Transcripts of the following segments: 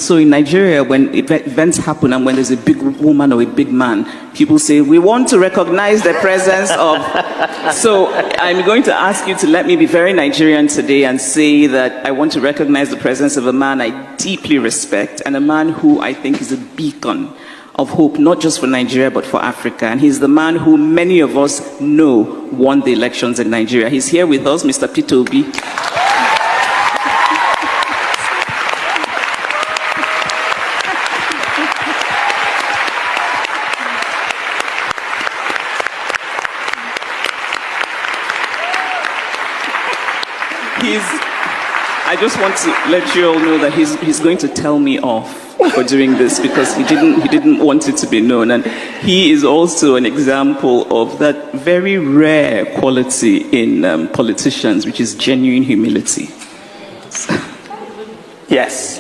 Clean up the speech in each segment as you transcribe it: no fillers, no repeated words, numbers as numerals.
so in Nigeria, when events happen and when there's a big woman or a big man, people say, we want to recognize the presence of... So I'm going to ask you to let me be very Nigerian today and say that I want to recognize the presence of a man I deeply respect and a man who I think is a beacon of hope, not just for Nigeria, but for Africa. And he's the man who many of us know won the elections in Nigeria. He's here with us, Mr. Peter Obi. I just want to let you all know that he's going to tell me off for doing this because he didn't want it to be known, and he is also an example of that very rare quality in politicians, which is genuine humility. Yes.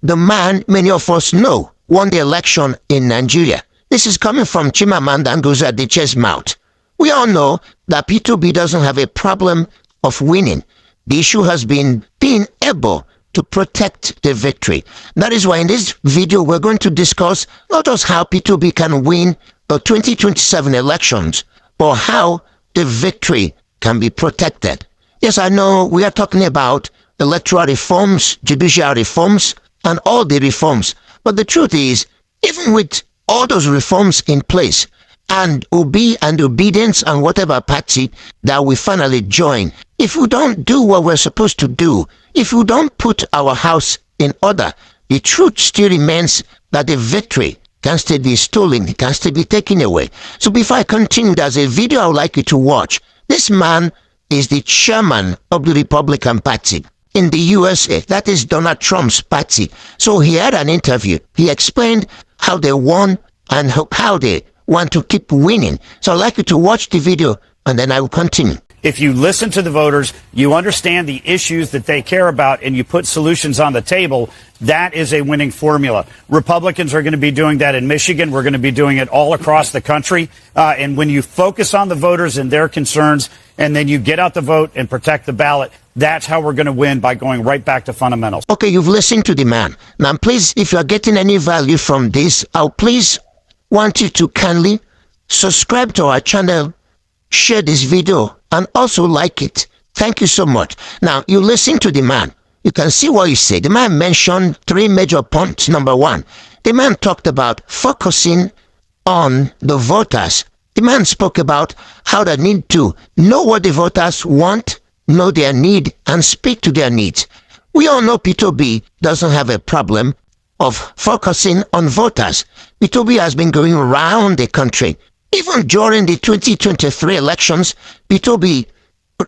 The man many of us know won the election in Nigeria. This is coming from Chimamanda Ngozi Adichie's mouth. We all know that P2B doesn't have a problem of winning. The issue has been being able to protect the victory. That is why in this video we're going to discuss not just how P2B can win the 2027 elections, but how the victory can be protected. Yes, I know we are talking about electoral reforms, judicial reforms, and all the reforms. But the truth is, even with all those reforms in place, and obedience and whatever party that we finally join, if we don't do what we're supposed to do, if we don't put our house in order, the truth still remains that the victory can still be stolen, can still be taken away. So before I continue, there's a video I would like you to watch. This man is the chairman of the Republican Party in the USA. That is Donald Trump's party. So he had an interview. He explained how they won and how they want to keep winning. So I'd like you to watch the video and then I will continue. If you listen to the voters, you understand the issues that they care about, and you put solutions on the table, that is a winning formula. Republicans are going to be doing that in Michigan. We're going to be doing it all across the country. And when you focus on the voters and their concerns, and then you get out the vote and protect the ballot, that's how we're going to win, by going right back to fundamentals. Okay, you've listened to the man. Now, please, if you're getting any value from this, I'll please want you to kindly subscribe to our channel, share this video, and also like it. Thank you so much. Now, you listen to the man. You can see what he said. The man mentioned 3 major points. Number 1, the man talked about focusing on the voters. The man spoke about how they need to know what the voters want, know their need, and speak to their needs. We all know P2B doesn't have a problem of focusing on voters. P2B has been going around the country. Even during the 2023 elections, P2B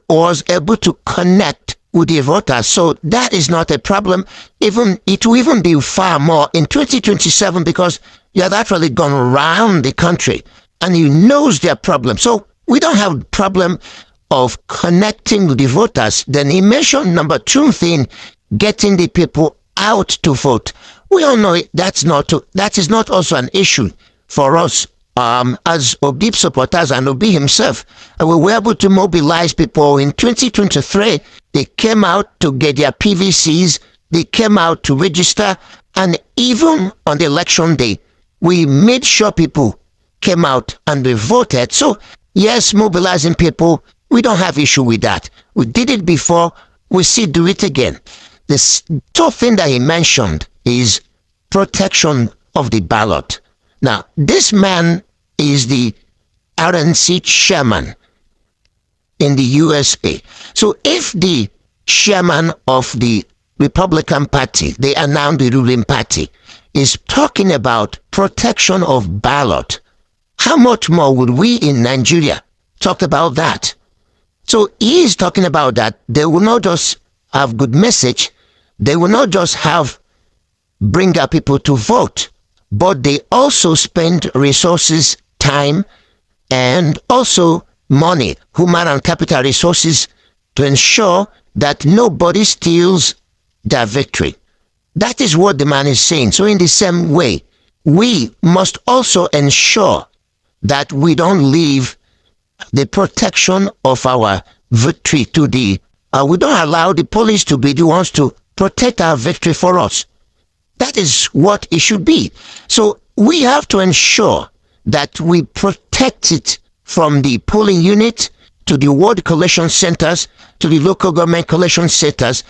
was able to connect with the voters. So that is not a problem. It will even be far more in 2027 because you have actually gone around the country and he knows their problem. So we don't have a problem of connecting with the voters. Then he mentioned number 2 thing, getting the people out to vote. We all know that is not also an issue for us as Obi supporters and Obi himself. And we were able to mobilize people in 2023. They came out to get their PVCs. They came out to register. And even on the election day, we made sure people came out and they voted. So yes, mobilizing people, we don't have issue with that. We did it before. We still do it again. The top thing that he mentioned is protection of the ballot. Now, this man is the RNC chairman in the USA. So if the chairman of the Republican Party, they are now the ruling party, is talking about protection of ballot, how much more would we in Nigeria talk about that? So he is talking about that they will not just have good message, they will not just bring our people to vote, but they also spend resources, time, and also money, human and capital resources, to ensure that nobody steals their victory. That is what the man is saying. So in the same way, we must also ensure that we don't leave the protection of our victory to the We don't allow the police to be the ones to protect our victory for us. That is what it should be. So we have to ensure that we protect it from the polling unit to the ward collection centers, to the local government collection centers,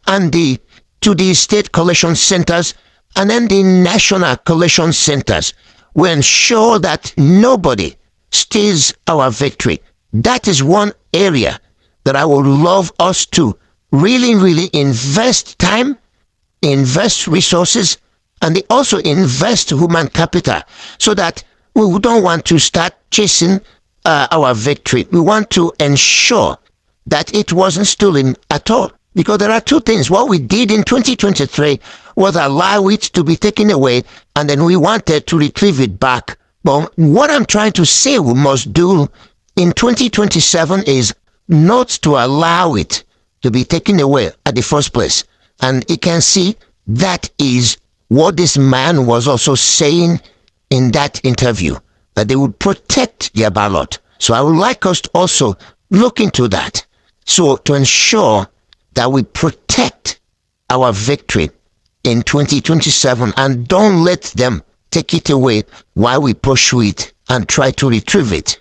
and to the state collection centers, and then the national collection centers. We ensure that nobody steals our victory. That is one area that I would love us to really, really invest time, invest resources, and they also invest human capital, so that we don't want to start chasing our victory. We want to ensure that it wasn't stolen at all. Because there are two things. What we did in 2023 was allow it to be taken away, and then we wanted to retrieve it back. But what I'm trying to say we must do in 2027 is not to allow it to be taken away at the first place. And you can see that is what this man was also saying in that interview, that they would protect their ballot. So I would like us to also look into that. So to ensure that we protect our victory in 2027 and don't let them take it away while we pursue it and try to retrieve it.